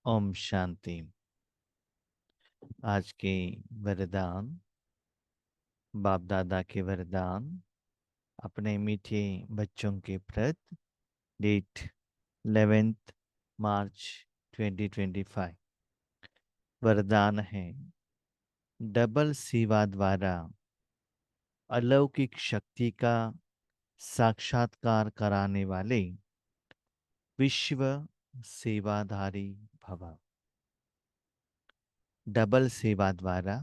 ओम शांति। आज के वरदान, बाप दादा के वरदान अपने मीठे बच्चों के प्रति। डेट 11 मार्च 2025। वरदान है, डबल सेवा द्वारा अलौकिक शक्ति का साक्षात्कार कराने वाले विश्व सेवाधारी भव। डबल सेवा द्वारा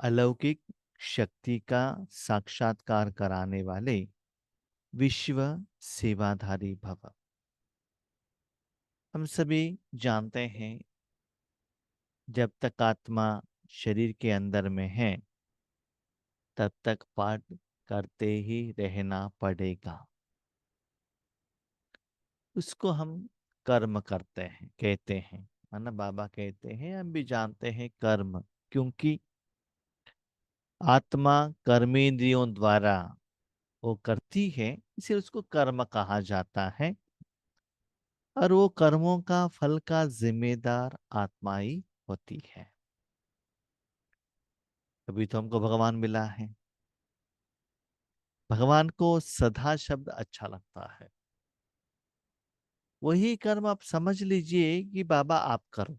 अलौकिक शक्ति का साक्षात्कार कराने वाले विश्व सेवाधारी भव। हम सभी जानते हैं, जब तक आत्मा शरीर के अंदर में है तब तक पाठ करते ही रहना पड़ेगा। उसको हम कर्म करते हैं, कहते हैं, है ना। बाबा कहते हैं, हम भी जानते हैं कर्म, क्योंकि आत्मा कर्मेंद्रियों द्वारा वो करती है, इसे उसको कर्म कहा जाता है। और वो कर्मों का फल का जिम्मेदार आत्मा ही होती है। अभी तो हमको भगवान मिला है। भगवान को सदा शब्द अच्छा लगता है। वही कर्म आप समझ लीजिए कि बाबा आप करो,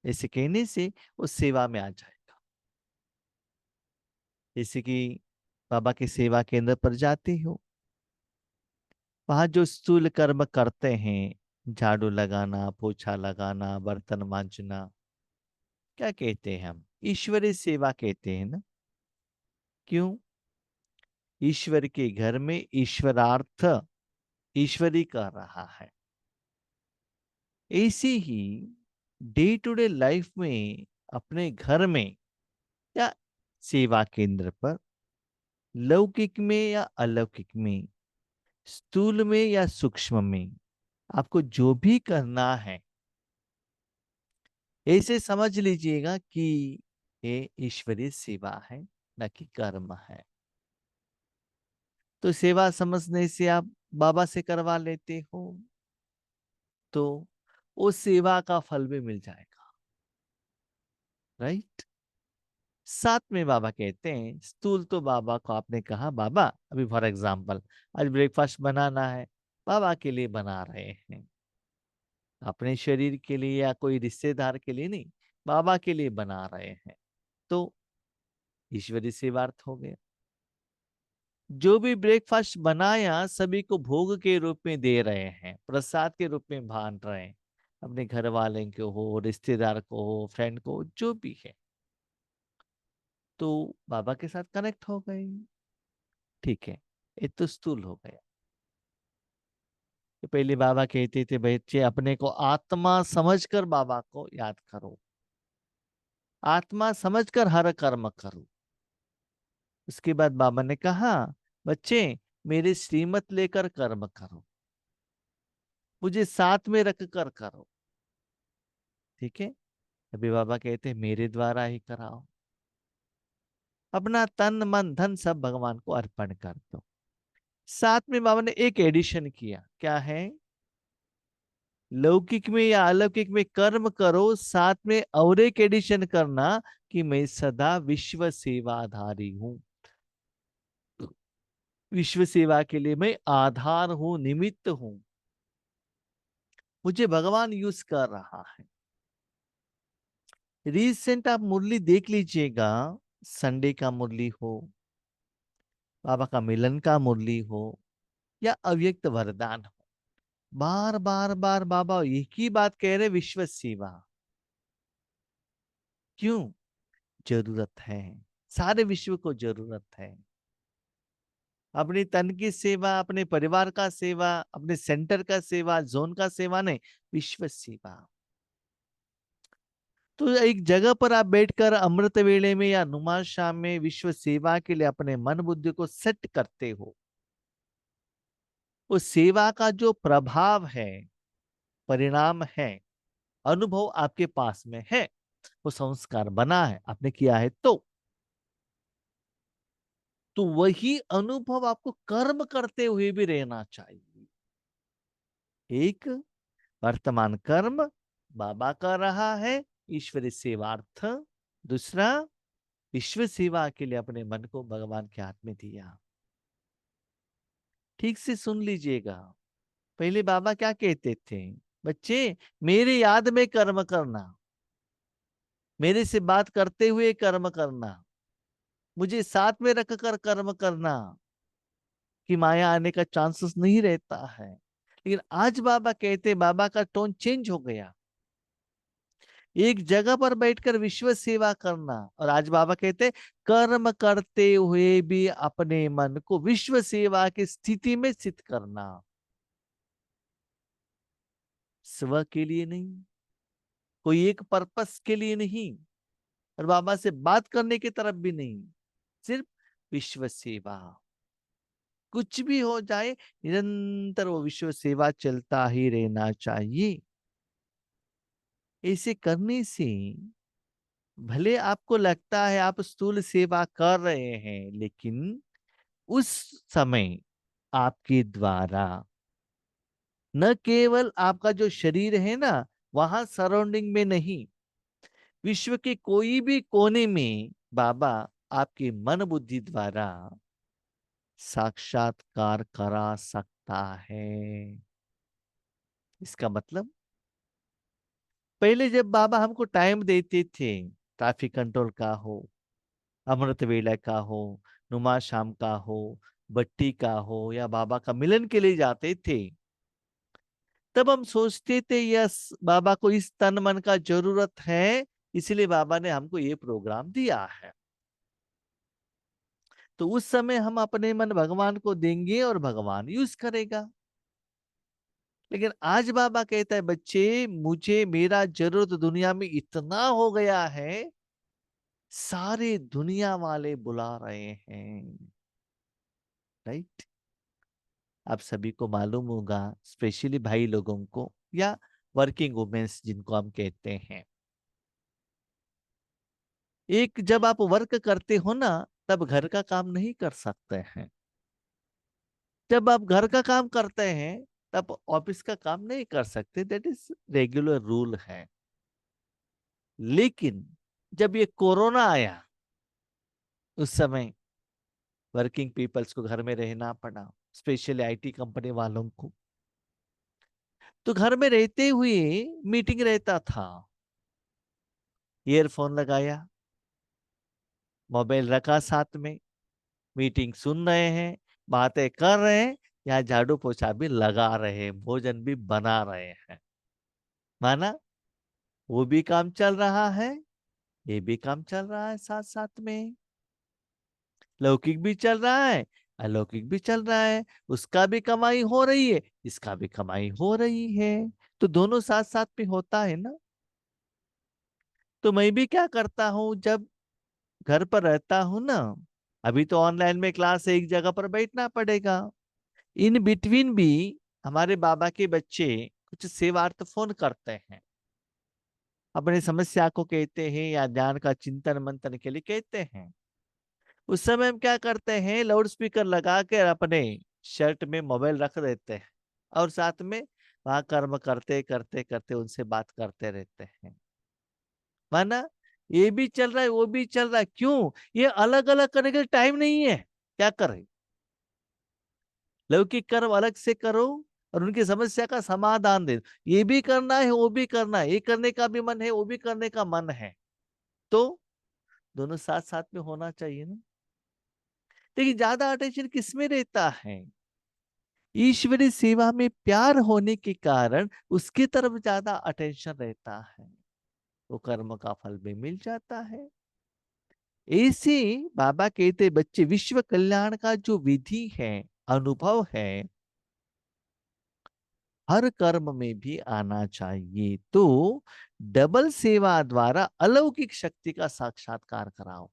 ऐसे कहने से वो सेवा में आ जाएगा। जैसे कि बाबा की सेवा केंद्र पर जाते हो, वहां जो स्थूल कर्म करते हैं, झाड़ू लगाना, पोछा लगाना, बर्तन मांजना, क्या कहते हैं हम? ईश्वरीय सेवा कहते हैं ना। क्यों? ईश्वर के घर में ईश्वरार्थ ईश्वरी कर रहा है। ऐसे ही डे टू डे लाइफ में, अपने घर में या सेवा केंद्र पर, लौकिक में या अलौकिक में, स्थूल में या सूक्ष्म में, आपको जो भी करना है, ऐसे समझ लीजिएगा कि ये ईश्वरीय सेवा है, न कि कर्म है। तो सेवा समझने से आप बाबा से करवा लेते हो, तो उस सेवा का फल भी मिल जाएगा, राइट। साथ में बाबा कहते हैं, स्थूल तो बाबा को आपने कहा, बाबा अभी फॉर एग्जाम्पल आज ब्रेकफास्ट बनाना है, बाबा के लिए बना रहे हैं, अपने शरीर के लिए या कोई रिश्तेदार के लिए नहीं, बाबा के लिए बना रहे हैं, तो ईश्वरीय सेवार्थ हो गया। जो भी ब्रेकफास्ट बनाया सभी को भोग के रूप में दे रहे हैं, प्रसाद के रूप में बांट रहे हैं, अपने घर वाले को हो, रिश्तेदार को हो, फ्रेंड को, जो भी है, तो बाबा के साथ कनेक्ट हो गए। ठीक है, ये तो स्थूल हो गया। तो पहले बाबा कहते थे, बच्चे अपने को आत्मा समझकर बाबा को याद करो, आत्मा समझकर हर कर्म करो। उसके बाद बाबा ने कहा, बच्चे मेरे श्रीमत लेकर कर्म करो, मुझे साथ में रख कर करो। ठीक है। अभी बाबा कहते हैं, मेरे द्वारा ही कराओ, अपना तन मन धन सब भगवान को अर्पण कर दो। साथ में बाबा ने एक एडिशन किया, क्या है? लौकिक में या अलौकिक में कर्म करो, साथ में और एक एडिशन करना कि मैं सदा विश्व सेवाधारी हूं। विश्व सेवा के लिए मैं आधार हूं, निमित्त हूं, मुझे भगवान यूज कर रहा है। रिसेंट आप मुरली देख लीजिएगा, संडे का मुरली हो, बाबा का मिलन का मुरली हो, या अव्यक्त वरदान हो, बार बार बार बाबा एक ही बात कह रहे, विश्व सेवा। क्यों? जरूरत है, सारे विश्व को जरूरत है। अपनी तन की सेवा, अपने परिवार का सेवा, अपने सेंटर का सेवा, जोन का सेवा नहीं, विश्व सेवा। तो एक जगह पर आप बैठकर अमृत वेले में या नुमाज शाम में विश्व सेवा के लिए अपने मन बुद्धि को सेट करते हो, उस सेवा का जो प्रभाव है, परिणाम है, अनुभव आपके पास में है, वो संस्कार बना है, आपने किया है, तो वही अनुभव आपको कर्म करते हुए भी रहना चाहिए। एक वर्तमान कर्म बाबा कर रहा है ईश्वरी सेवार्थ, दूसरा विश्व सेवा के लिए अपने मन को भगवान के हाथ में दिया। ठीक से सुन लीजिएगा। पहले बाबा क्या कहते थे, बच्चे मेरे याद में कर्म करना, मेरे से बात करते हुए कर्म करना, मुझे साथ में रखकर कर्म करना, कि माया आने का चांसेस नहीं रहता है। लेकिन आज बाबा कहते, बाबा का टोन चेंज हो गया, एक जगह पर बैठकर विश्व सेवा करना। और आज बाबा कहते कर्म करते हुए भी अपने मन को विश्व सेवा की स्थिति में स्थित करना, स्व के लिए नहीं, कोई एक पर्पस के लिए नहीं, और बाबा से बात करने की तरफ भी नहीं, सिर्फ विश्व सेवा। कुछ भी हो जाए निरंतर वो विश्व सेवा चलता ही रहना चाहिए। ऐसे करने से भले आपको लगता है आप स्थूल सेवा कर रहे हैं, लेकिन उस समय आपके द्वारा न केवल आपका जो शरीर है ना, वहां सराउंडिंग में नहीं, विश्व के कोई भी कोने में बाबा आपके मन बुद्धि द्वारा साक्षात्कार करा सकता है। इसका मतलब पहले जब बाबा हमको टाइम देते थे, ट्रैफिक कंट्रोल का हो, अमृत वेला का हो, नुमा शाम का हो, बट्टी का हो, या बाबा का मिलन के लिए जाते थे, तब हम सोचते थे यस बाबा को इस तन मन का जरूरत है, इसलिए बाबा ने हमको ये प्रोग्राम दिया है। तो उस समय हम अपने मन भगवान को देंगे और भगवान यूज करेगा। लेकिन आज बाबा कहता है बच्चे मुझे मेरा जरूरत दुनिया में इतना हो गया है, सारे दुनिया वाले बुला रहे हैं। राइट। आप सभी को मालूम होगा, स्पेशली भाई लोगों को या वर्किंग वुमेन्स जिनको हम कहते हैं, एक जब आप वर्क करते हो ना, तब घर का काम नहीं कर सकते हैं। जब आप घर का काम करते हैं तब ऑफिस का काम नहीं कर सकते, दैट इज रेगुलर रूल है। लेकिन जब ये कोरोना आया, उस समय वर्किंग पीपल्स को घर में रहना पड़ा, स्पेशली आईटी कंपनी वालों को। तो घर में रहते हुए मीटिंग रहता था, ईयरफोन लगाया, मोबाइल रखा साथ में, मीटिंग सुन रहे हैं, बातें कर रहे हैं, यहाँ झाड़ू पोछा भी लगा रहे हैं, भोजन भी बना रहे हैं। माना वो भी काम चल रहा है, ये भी काम चल रहा है, साथ साथ में लौकिक भी चल रहा है, अलौकिक भी चल रहा है, उसका भी कमाई हो रही है, इसका भी कमाई हो रही है, तो दोनों साथ साथ में होता है ना। तो मैं भी क्या करता हूँ, जब घर पर रहता हूँ ना, अभी तो ऑनलाइन में क्लास है, एक जगह पर बैठना पड़ेगा, इन बिटवीन भी हमारे बाबा के बच्चे कुछ सेवार्थ फोन करते हैं, अपनी समस्या को कहते हैं या ज्ञान का चिंतन मंथन के लिए कहते हैं। उस समय हम क्या करते हैं, लाउड स्पीकर लगा के अपने शर्ट में मोबाइल रख देते हैं, और साथ में वहां कर्म करते करते करते उनसे बात करते रहते हैं। माना ये भी चल रहा है, वो भी चल रहा है, क्यों? ये अलग अलग करने के टाइम नहीं है। क्या करें, लौकिक कर्म अलग से करो और उनकी समस्या का समाधान दे। ये भी करना है, वो भी करना है, ये करने का भी मन है, वो भी करने का मन है, तो दोनों साथ साथ में होना चाहिए ना। लेकिन ज्यादा अटेंशन किसमें रहता है? ईश्वरी सेवा में प्यार होने के कारण उसकी तरफ ज्यादा अटेंशन रहता है, वो कर्म का फल भी मिल जाता है। ऐसे बाबा कहते बच्चे विश्व कल्याण का जो विधि है, अनुभव है, हर कर्म में भी आना चाहिए। तो डबल सेवा द्वारा अलौकिक शक्ति का साक्षात्कार कराओ।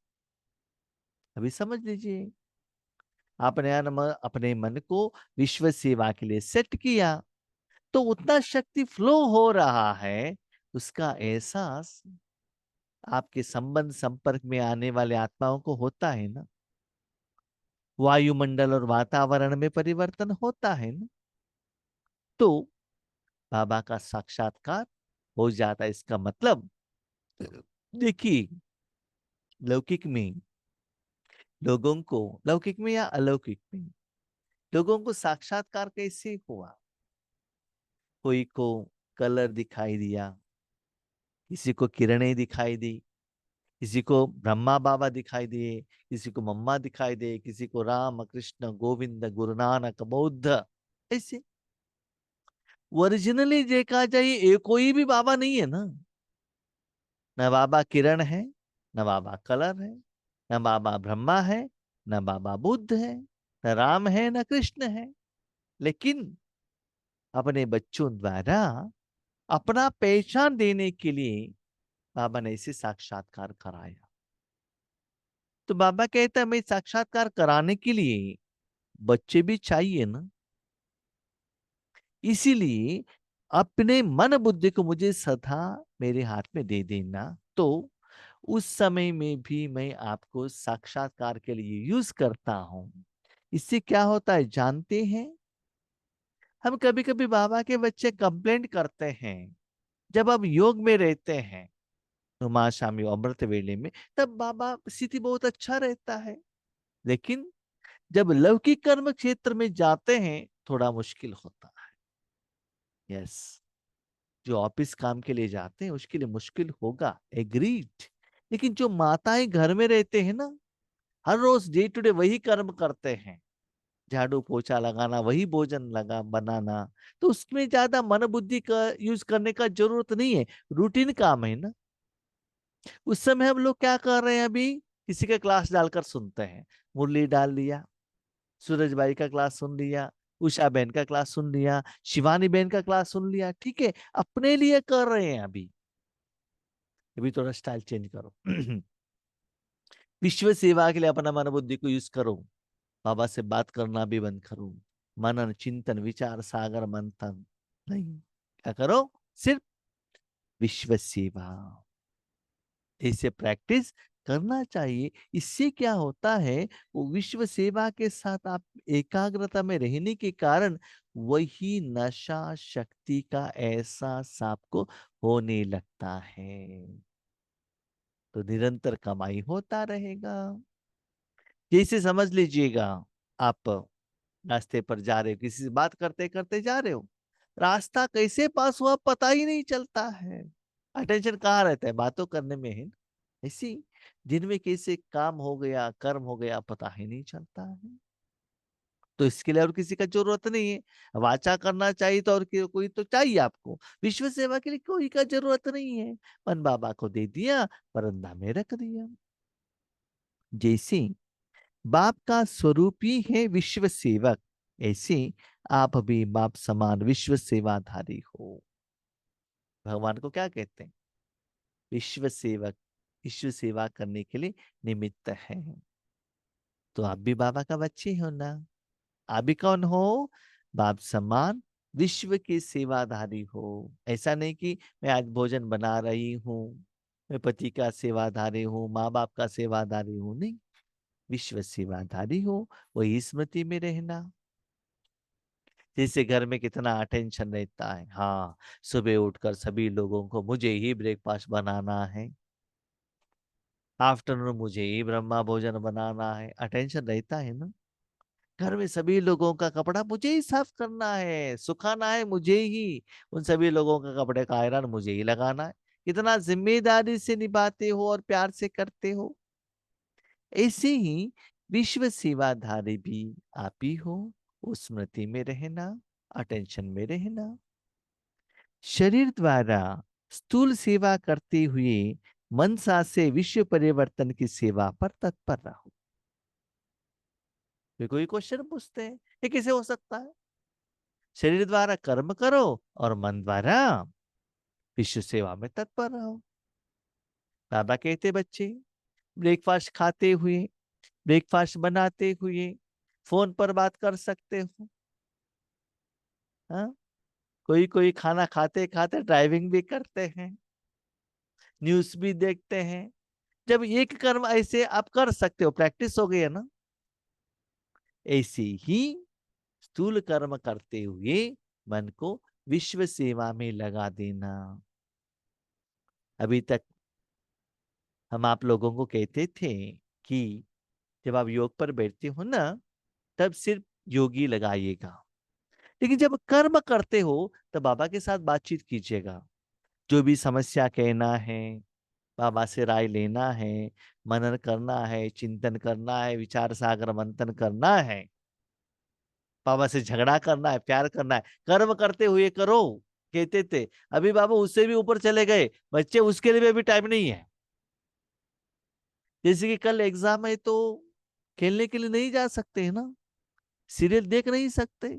अभी समझ लीजिए, आपने अपने मन को विश्व सेवा के लिए सेट किया, तो उतना शक्ति फ्लो हो रहा है, उसका एहसास आपके संबंध संपर्क में आने वाले आत्माओं को होता है ना। वायुमंडल और वातावरण में परिवर्तन होता है ना। तो बाबा का साक्षात्कार हो जाता है। इसका मतलब देखिए, लौकिक में लोगों को, लौकिक में या अलौकिक में लोगों को साक्षात्कार कैसे हुआ? कोई को कलर दिखाई दिया, किसी को किरणें दिखाई दी, किसी को ब्रह्मा बाबा दिखाई दिए, किसी को मम्मा दिखाई दे, किसी को राम कृष्ण गोविंद गुरु नानक बौद्ध। ऐसे ओरिजिनली देखा जाए ये कोई भी बाबा नहीं है ना। न बाबा किरण है, न बाबा कलर है, न बाबा ब्रह्मा है, न बाबा बुद्ध है, न राम है, न कृष्ण है। लेकिन अपने बच्चों द्वारा अपना पहचान देने के लिए बाबा ने इसे साक्षात्कार कराया। तो बाबा कहता है मैं साक्षात्कार कराने के लिए बच्चे भी चाहिए ना। इसीलिए अपने मन बुद्धि को मुझे सदा मेरे हाथ में दे देना, तो उस समय में भी मैं आपको साक्षात्कार के लिए यूज करता हूं। इससे क्या होता है जानते हैं? हम कभी कभी बाबा के बच्चे कंप्लेंट करते हैं, जब आप योग में रहते हैं तो माँ शामी अमृत वेले में, तब बाबा स्थिति बहुत अच्छा रहता है। लेकिन जब लौकिक कर्म क्षेत्र में जाते हैं थोड़ा मुश्किल होता है। यस, जो ऑफिस काम के लिए जाते हैं उसके लिए मुश्किल होगा, एग्रीड। लेकिन जो माताएं घर में रहते हैं ना, हर रोज डे टू डे वही कर्म करते हैं, झाड़ू पोछा लगाना, वही भोजन लगा बनाना, तो उसमें ज्यादा मन बुद्धि का यूज करने का जरूरत नहीं है। रूटीन काम है ना। उस समय हम लोग क्या कर रहे हैं? अभी किसी का क्लास डालकर सुनते हैं, मुरली डाल लिया, सूरज भाई का क्लास सुन लिया, उषा बहन का क्लास सुन लिया, शिवानी बहन का क्लास सुन लिया, ठीक है, अपने लिए कर रहे हैं। अभी अभी थोड़ा स्टाइल चेंज करो। विश्व सेवा के लिए अपना मन बुद्धि को यूज करो। बाबा से बात करना भी बंद करो। मनन चिंतन विचार सागर मंथन नहीं, क्या करो? सिर्फ विश्व सेवा। ऐसे प्रैक्टिस करना चाहिए। इससे क्या होता है, वो विश्व सेवा के साथ आप एकाग्रता में रहने के कारण वही नशा शक्ति का एहसास आपको होने लगता है, तो निरंतर कमाई होता रहेगा। जैसे समझ लीजिएगा, आप रास्ते पर जा रहे हो, किसी से बात करते करते जा रहे हो, रास्ता कैसे पास हुआ पता ही नहीं चलता है। अटेंशन कहाँ रहता है? बातों करने में है। ऐसी दिन में कैसे काम हो गया, कर्म हो गया, पता ही नहीं चलता है। तो इसके लिए और किसी का जरूरत नहीं है। वाचा करना चाहिए तो और कोई तो चाहिए आपको। विश्व सेवा के लिए कोई का जरूरत नहीं है। मन बाबा को दे दिया, परंदा में रख दिया। जैसे बाप का स्वरूप ही है विश्व सेवक, ऐसे आप भी बाप समान विश्व सेवाधारी हो। भगवान को क्या कहते हैं? विश्व सेवक। विश्व सेवा करने के लिए निमित्त है। तो आप भी बाबा का बच्चे हो ना। आप भी कौन हो? बाप समान विश्व के सेवाधारी हो। ऐसा नहीं कि मैं आज भोजन बना रही हूँ, मैं पति का सेवाधारी हूँ, माँ बाप का सेवाधारी हूँ, नहीं। विश्व सेवाधारी हो, वही स्मृति में रहना। जैसे घर में कितना अटेंशन रहता है, हाँ, सुबह उठकर सभी लोगों को मुझे ही ब्रेकफास्ट बनाना है, आफ्टरनून मुझे ही ब्रह्मा भोजन बनाना है, अटेंशन रहता है ना। घर में सभी लोगों का कपड़ा मुझे ही साफ करना है, सुखाना है मुझे ही, उन सभी लोगों का कपड़े का आयरन मुझे ही लगाना है। कितना जिम्मेदारी से निभाते हो और प्यार से करते हो। ऐसे ही विश्व सेवाधारी भी आप ही हो। उस स्मृति में रहना, अटेंशन में रहना। शरीर द्वारा स्थूल सेवा करते हुए मनसा से विश्व परिवर्तन की सेवा पर तत्पर रहो। कोई क्वेश्चन पूछते हैं, ये कैसे हो सकता है? शरीर द्वारा कर्म करो और मन द्वारा विश्व सेवा में तत्पर रहो। बाबा कहते बच्चे, ब्रेकफास्ट खाते हुए, ब्रेकफास्ट बनाते हुए फोन पर बात कर सकते हो। हाँ, कोई कोई खाना खाते खाते ड्राइविंग भी करते हैं, न्यूज भी देखते हैं। जब एक कर्म ऐसे आप कर सकते हो, प्रैक्टिस हो गई है ना। ऐसे ही स्थूल कर्म करते हुए मन को विश्व सेवा में लगा देना। अभी तक हम आप लोगों को कहते थे कि जब आप योग पर बैठते हो ना, तब सिर्फ योगी लगाइएगा, लेकिन जब कर्म करते हो तब बाबा के साथ बातचीत कीजिएगा। जो भी समस्या कहना है, बाबा से राय लेना है, मनन करना है, चिंतन करना है, विचार सागर मंथन करना है, बाबा से झगड़ा करना है, प्यार करना है, कर्म करते हुए करो कहते थे। अभी बाबा उससे भी ऊपर चले गए, बच्चे उसके लिए भी अभी टाइम नहीं है। जैसे कि कल एग्जाम है तो खेलने के लिए नहीं जा सकते है ना, सीरियल देख नहीं सकते।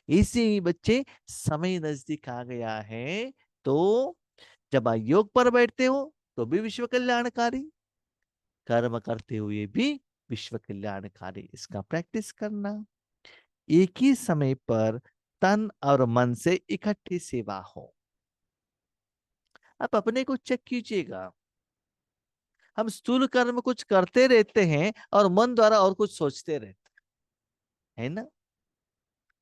इसी बच्चे समय नजदीक आ गया है, तो जब आप योग पर बैठते हो तो भी विश्व कल्याणकारी, कर्म करते हुए भी विश्व कल्याणकारी, इसका प्रैक्टिस करना। एक ही समय पर तन और मन से इकट्ठी सेवा हो। आप अपने को चेक कीजिएगा, हम स्थूल कर्म कुछ करते रहते हैं और मन द्वारा और कुछ सोचते रहते हैं, है ना।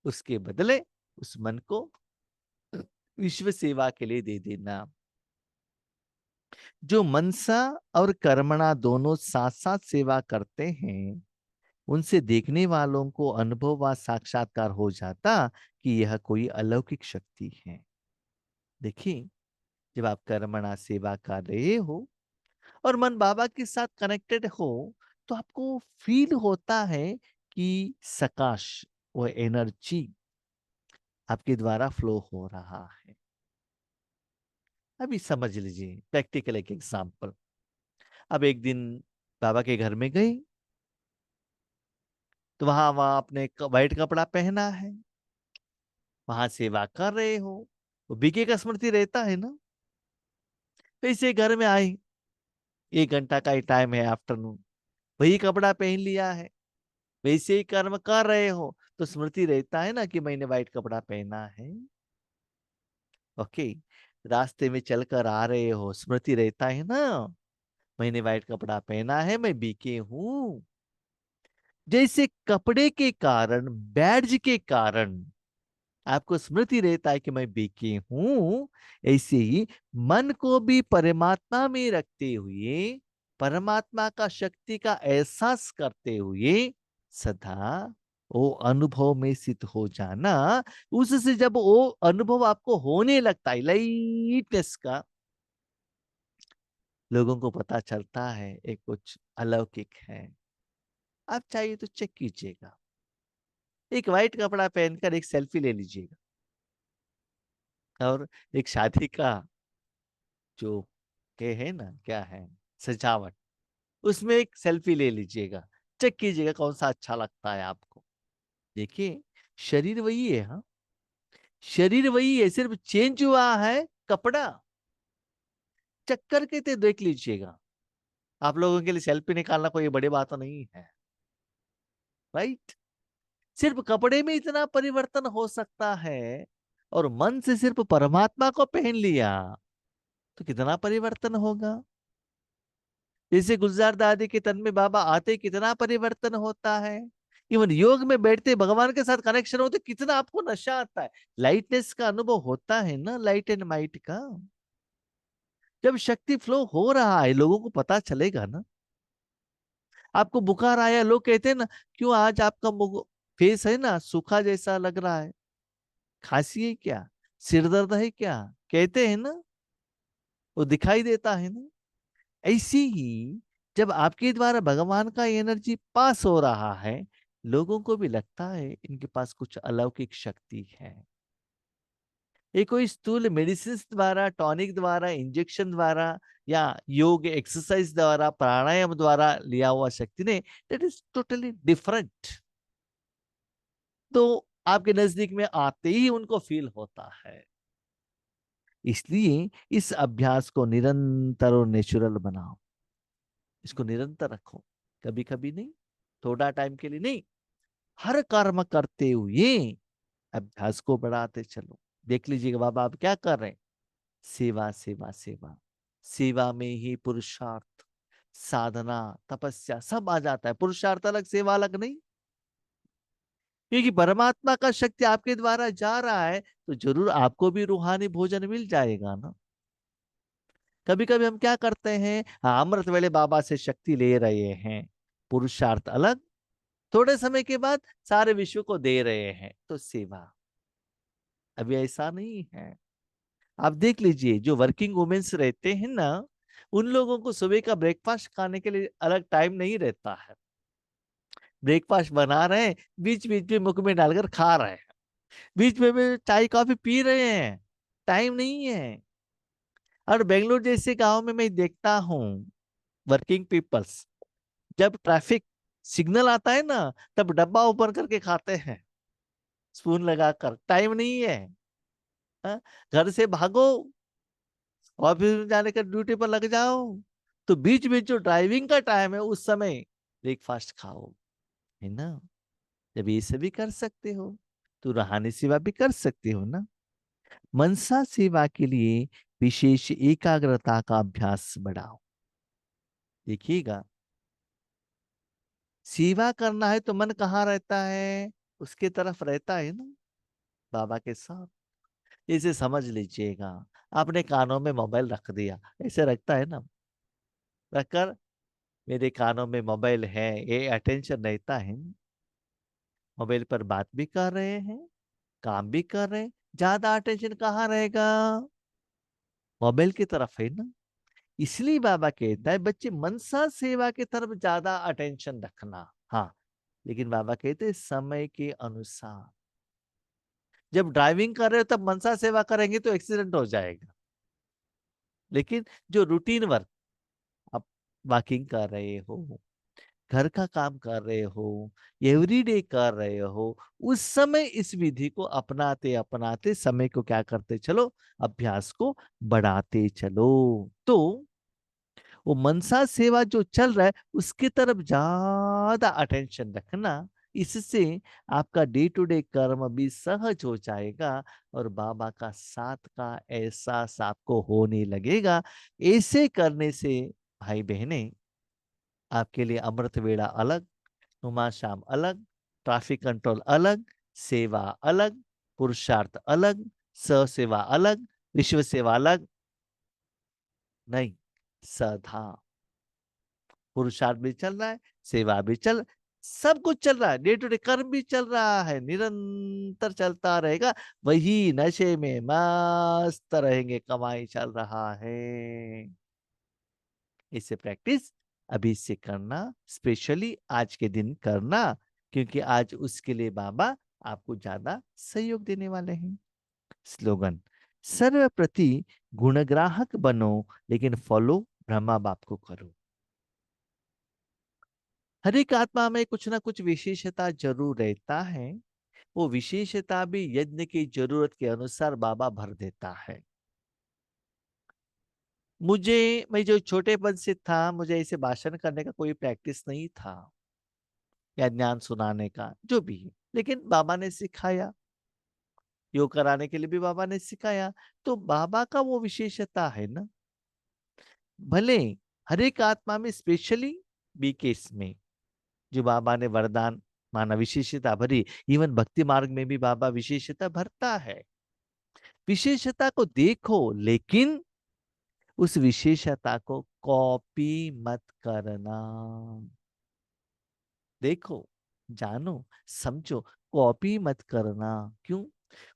उसके बदले उस मन को विश्व सेवा के लिए दे देना। जो मनसा और कर्मणा दोनों साथ साथ सेवा करते हैं, उनसे देखने वालों को अनुभव व साक्षात्कार हो जाता कि यह कोई अलौकिक शक्ति है। देखिए, जब आप कर्मणा सेवा कर रहे हो और मन बाबा के साथ कनेक्टेड हो, तो आपको फील होता है कि सकाश, वो एनर्जी आपके द्वारा फ्लो हो रहा है। अभी समझ लीजिए प्रैक्टिकल एक एग्जांपल। अब एक दिन बाबा के घर में गई, तो वहां वहां आपने व्हाइट कपड़ा पहना है, वहां सेवा कर रहे हो, तो बीके का स्मृति रहता है ना। तो इसे घर में आई, 1 घंटा का ही टाइम है, आफ्टरनून, वही कपड़ा पहन लिया है, वैसे ही कर्म कर रहे हो, तो स्मृति रहता है ना कि मैंने व्हाइट कपड़ा पहना है। ओके, रास्ते में चलकर आ रहे हो, स्मृति रहता है ना, मैंने व्हाइट कपड़ा पहना है, मैं बीके हूं। जैसे कपड़े के कारण, बैड्ज के कारण आपको स्मृति रहता है कि मैं बीके हूं, ऐसे ही मन को भी परमात्मा में रखते हुए, परमात्मा का शक्ति का एहसास करते हुए सदा वो अनुभव में स्थित हो जाना। उससे जब वो अनुभव आपको होने लगता है लाइटनेस का, लोगों को पता चलता है एक कुछ अलौकिक है। आप चाहिए तो चेक कीजिएगा, एक व्हाइट कपड़ा पहनकर एक सेल्फी ले लीजिएगा, और एक शादी का जो के है ना, क्या है, सजावट, उसमें एक सेल्फी ले लीजिएगा, चेक कीजिएगा कौन सा अच्छा लगता है आपको। देखिए, शरीर वही है, हाँ, शरीर वही है, सिर्फ चेंज हुआ है कपड़ा। चेक करके तो देख लीजिएगा। आप लोगों के लिए सेल्फी निकालना कोई बड़ी बात तो नहीं है, राइट। सिर्फ कपड़े में इतना परिवर्तन हो सकता है, और मन से सिर्फ परमात्मा को पहन लिया तो कितना परिवर्तन होगा। जैसे गुलजार दादी के तन में बाबा आते कितना परिवर्तन होता है। इवन योग में बैठते भगवान के साथ कनेक्शन होते कितना आपको नशा आता है, लाइटनेस का अनुभव होता है ना, लाइट एंड माइट का। जब शक्ति फ्लो हो रहा है, लोगों को पता चलेगा ना। आपको बुखार आया, लोग कहते हैं ना, क्यों आज आपका मुंह फेस है ना सूखा जैसा लग रहा है, खांसी है क्या, सिर दर्द है क्या, कहते हैं ना, वो दिखाई देता है ना। ऐसे ही जब आपके द्वारा भगवान का एनर्जी पास हो रहा है, लोगों को भी लगता है इनके पास कुछ अलौकिक शक्ति है। ये कोई स्थूल मेडिसिन द्वारा, टॉनिक द्वारा, इंजेक्शन द्वारा, या योग एक्सरसाइज द्वारा, प्राणायाम द्वारा लिया हुआ शक्ति नहीं, दैट इज टोटली डिफरेंट। तो आपके नजदीक में आते ही उनको फील होता है। इसलिए इस अभ्यास को निरंतर और नेचुरल बनाओ, इसको निरंतर रखो, कभी कभी नहीं, थोड़ा टाइम के लिए नहीं, हर कर्म करते हुए अभ्यास को बढ़ाते चलो। देख लीजिएगा बाबा आप क्या कर रहे हैं, सेवा सेवा सेवा, सेवा में ही पुरुषार्थ, साधना, तपस्या सब आ जाता है, पुरुषार्थ अलग सेवा अलग नहीं। क्योंकि परमात्मा का शक्ति आपके द्वारा जा रहा है, तो जरूर आपको भी रूहानी भोजन मिल जाएगा ना। कभी कभी हम क्या करते हैं, हाँ, अमृत वेले बाबा से शक्ति ले रहे हैं, पुरुषार्थ अलग, थोड़े समय के बाद सारे विश्व को दे रहे हैं, तो सेवा। अभी ऐसा नहीं है। आप देख लीजिए, जो वर्किंग वुमेन्स रहते हैं ना, उन लोगों को सुबह का ब्रेकफास्ट खाने के लिए अलग टाइम नहीं रहता है। ब्रेकफास्ट बना रहे हैं, बीच बीच में मुख में डालकर खा रहे हैं, बीच में भी चाय कॉफी पी रहे हैं, टाइम नहीं है। और बेंगलोर जैसे गांव में मैं देखता हूँ, वर्किंग पीपल्स जब ट्रैफिक सिग्नल आता है ना, तब डब्बा ओपन करके खाते हैं, स्पून लगाकर, टाइम नहीं है। हाँ? घर से भागो, ऑफिस में जाने का, ड्यूटी पर लग जाओ, तो बीच में जो ड्राइविंग का टाइम है उस समय ब्रेकफास्ट खाओ, है ना। जब ये सभी कर सकते हो, तो रूहानी सेवा भी कर सकते हो ना। मनसा सेवा के लिए विशेष एकाग्रता का अभ्यास बढ़ाओ। देखिएगा, सेवा करना है तो मन कहाँ रहता है, उसके तरफ रहता है ना, बाबा के साथ। इसे समझ लीजिएगा, आपने कानों में मोबाइल रख दिया, ऐसे रखता है ना, रखकर मेरे कानों में मोबाइल है, ये अटेंशन रहता है ना? मोबाइल पर बात भी कर रहे हैं, काम भी कर रहे हैं, ज्यादा अटेंशन कहाँ रहेगा, मोबाइल की तरफ है ना। इसलिए बाबा कहता है बच्चे मनसा सेवा की तरफ ज्यादा अटेंशन रखना। हाँ, लेकिन बाबा कहते हैं समय के अनुसार। जब ड्राइविंग कर रहे हो तब मनसा सेवा करेंगे तो एक्सीडेंट हो जाएगा। लेकिन जो रूटीन वर्क, आप वॉकिंग कर रहे हो, घर का काम कर रहे हो, एवरीडे कर रहे हो, उस समय इस विधि को अपनाते अपनाते समय को क्या करते चलो, अभ्यास को बढ़ाते चलो। तो वो मनसा सेवा जो चल रहा है उसकी तरफ ज्यादा अटेंशन रखना। इससे आपका डे टू डे कर्म भी सहज हो जाएगा और बाबा का साथ का एहसास आपको होने लगेगा। ऐसे करने से भाई बहने, आपके लिए अमृत वेला अलग, नुमा शाम अलग, ट्रैफिक कंट्रोल अलग, सेवा अलग, पुरुषार्थ अलग, सेवा अलग, विश्व सेवा अलग नहीं। सदा पुरुषार्थ भी चल रहा है, सेवा भी चल, सब कुछ चल रहा है, डे टू डे कर्म भी चल रहा है, निरंतर चलता रहेगा। वही नशे में मस्त रहेंगे, कमाई चल रहा है। इसे प्रैक्टिस अभी से करना, स्पेशली आज के दिन करना, क्योंकि आज उसके लिए बाबा आपको ज्यादा सहयोग देने वाले हैं। स्लोगन, सर्वप्रति गुणग्राहक बनो, लेकिन फॉलो ब्रह्मा बाप को करो। हर एक आत्मा में कुछ ना कुछ विशेषता जरूर रहता है, वो विशेषता भी यज्ञ की जरूरत के अनुसार बाबा भर देता है। मैं जो छोटेपन से था, मुझे ऐसे भाषण करने का कोई प्रैक्टिस नहीं था, या ज्ञान सुनाने का, जो भी है, लेकिन बाबा ने सिखाया, योग कराने के लिए भी बाबा ने सिखाया। तो बाबा का वो विशेषता है ना। भले हर एक आत्मा में, स्पेशली बीकेस में जो बाबा ने वरदान माना, विशेषता भरी, इवन भक्ति मार्ग में भी बाबा विशेषता भरता है। विशेषता को देखो, लेकिन उस विशेषता को कॉपी मत करना। देखो, जानो, समझो, कॉपी मत करना। क्यों?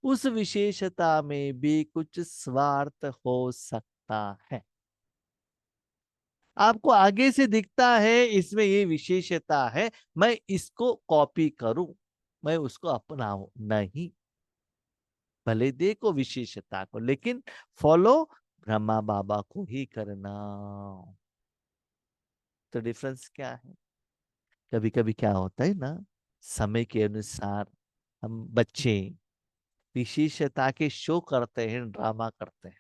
उस विशेषता में भी कुछ स्वार्थ हो सकता है। आपको आगे से दिखता है इसमें ये विशेषता है, मैं इसको कॉपी करूं, मैं उसको अपनाऊं, नहीं। भले देखो विशेषता को, लेकिन फॉलो ब्रह्मा बाबा को ही करना। तो डिफरेंस क्या है? कभी कभी क्या होता है ना, समय के अनुसार हम बच्चे विशेषता के शो करते हैं, ड्रामा करते हैं,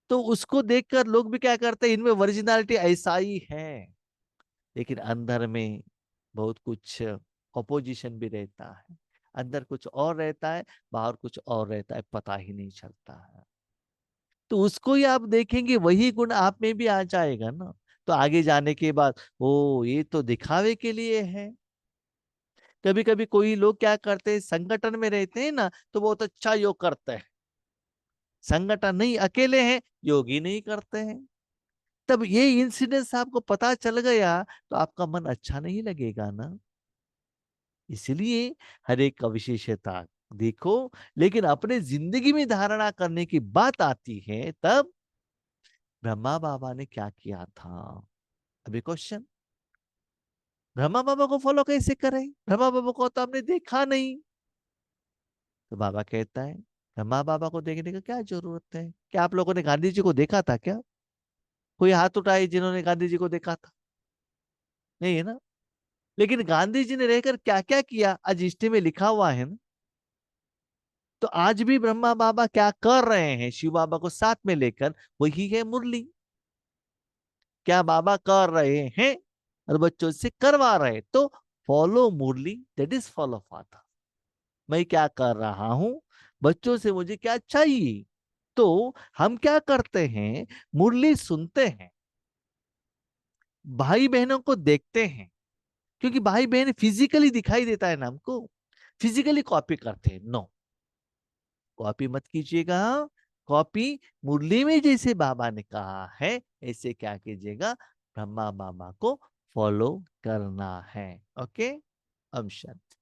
तो उसको देखकर लोग भी क्या करते हैं, इनमें ओरिजिनलिटी ऐसा ही है, लेकिन अंदर में बहुत कुछ ऑपोजिशन भी रहता है। अंदर कुछ और रहता है, बाहर कुछ और रहता है, पता ही नहीं चलता है। तो उसको ही आप देखेंगे, वही गुण आप में भी आ जाएगा ना। तो आगे जाने के बाद, ओ ये तो दिखावे के लिए है, कभी कभी कोई लोग क्या करते हैं, संगठन में रहते हैं ना तो बहुत अच्छा योग करते हैं, संगठन नहीं, अकेले हैं, योग ही नहीं करते हैं। तब ये इंसिडेंस आपको पता चल गया तो आपका मन अच्छा नहीं लगेगा ना। इसलिए हर एक का विशेषता देखो, लेकिन अपने जिंदगी में धारणा करने की बात आती है तब ब्रह्मा बाबा ने क्या किया था। अभी क्वेश्चन, ब्रह्मा बाबा को फॉलो कैसे करें, ब्रह्मा बाबा को तो हमने देखा नहीं। तो बाबा कहता है ब्रह्मा बाबा को देखने का क्या जरूरत है, क्या आप लोगों ने गांधी जी को देखा था क्या? कोई हाथ उठाए जिन्होंने गांधी जी को देखा था? नहीं है ना। लेकिन गांधी जी ने रहकर क्या क्या किया आज हिस्ट्री में लिखा हुआ है ना। तो आज भी ब्रह्मा बाबा क्या कर रहे हैं शिव बाबा को साथ में लेकर, वही है मुरली। क्या बाबा कर रहे हैं और बच्चों से करवा रहे, तो follow Murali, that is follow father. मैं क्या कर रहा हूं, बच्चों से मुझे क्या चाहिए, तो हम क्या करते हैं, मुरली सुनते हैं, भाई बहनों को देखते हैं, क्योंकि भाई बहन फिजिकली दिखाई देता है ना हमको, फिजिकली कॉपी करते हैं, नो, कॉपी मत कीजिएगा। कॉपी मुरली में जैसे बाबा ने कहा है ऐसे क्या कीजिएगा, ब्रह्मा बाबा को फॉलो करना है। ओके, अब शांति।